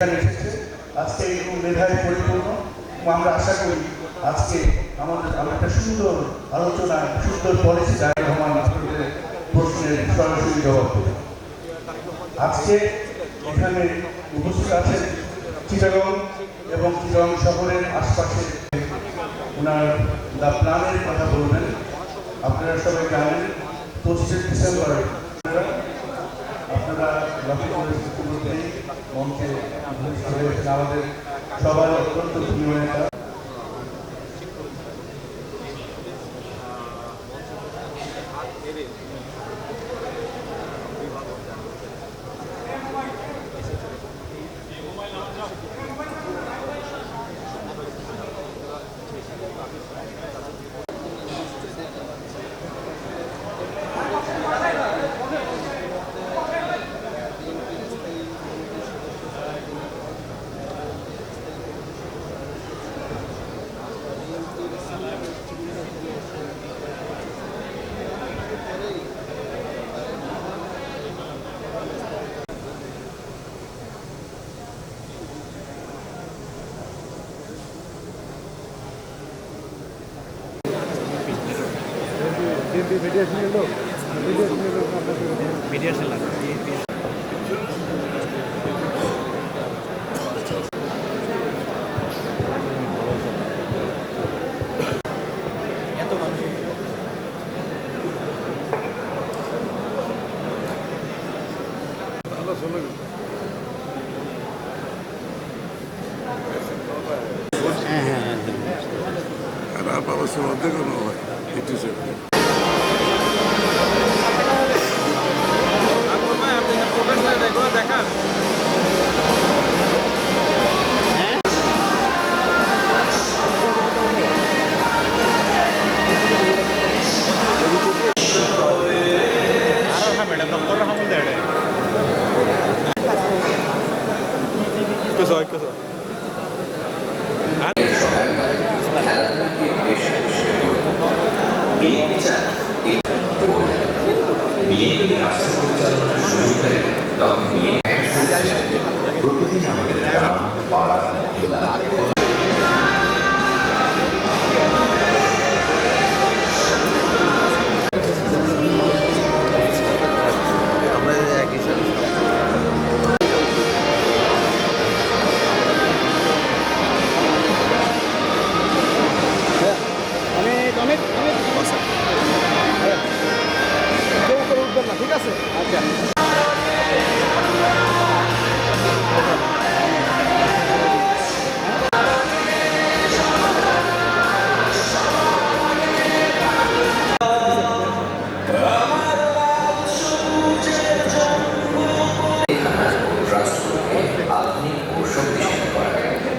এসেছে আজকে এই মেধায় পরিপূর্ণ এবং আমরা আশা করি আজকে আমাদের একটা সুন্দর আলোচনা সুন্দর পলিসি রহমান আপনাদের প্রশ্নের সরাসরি জবাব দেবে। আজকে এখানে উপস্থিত আছেন চিটাগং এবং চিটাগং শহরের আশপাশে ওনার দ্য প্ল্যানের কথা বলবেন। আপনারা সবাই জানেন 25শে ডিসেম্বর আপনারা মঞ্চে আমাদের সবার অত্যন্ত প্রিয় নেতা मीडिया से लगा বাবা সে অর্ধেক হয় একটু দেখা मैडम नंबर हम दे कसं कसं প্রতিদিন আমাদের গ্রাম পাড়া ঠিক আছে আচ্ছা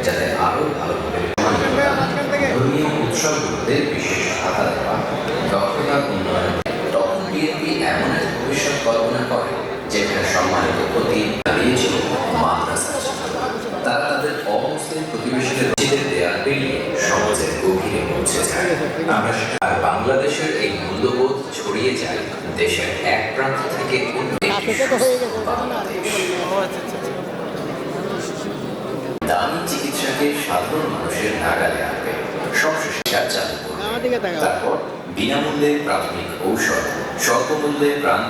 যাতে আরো ভালোভাবে উৎসবগুলোতে বিশেষ ভাতা দেওয়া দক্ষতা উন্নয়ন। তখন বিএনপি এমন এক ভবিষ্যৎ কল্পনা করে যেখানে সম্মানিত প্রতি দাঁড়িয়েছিল মাদ্রাসা। তারা তাদের অমুসলিম প্রতিবেশীদের দেয়াল পেরিয়ে সমাজের গভীরে পৌঁছে যায়। আর বাংলাদেশের এই মূল্যবোধ ছড়িয়ে যায় দেশের এক প্রান্ত থেকে অন্য দামি চিকিৎসাকে সাধারণ মানুষের নাগালে আনবে, সবশেষে চালু করবে। তারপর বিনামূল্যে প্রাথমিক ঔষধ, স্বল্প মূল্যে প্রাণ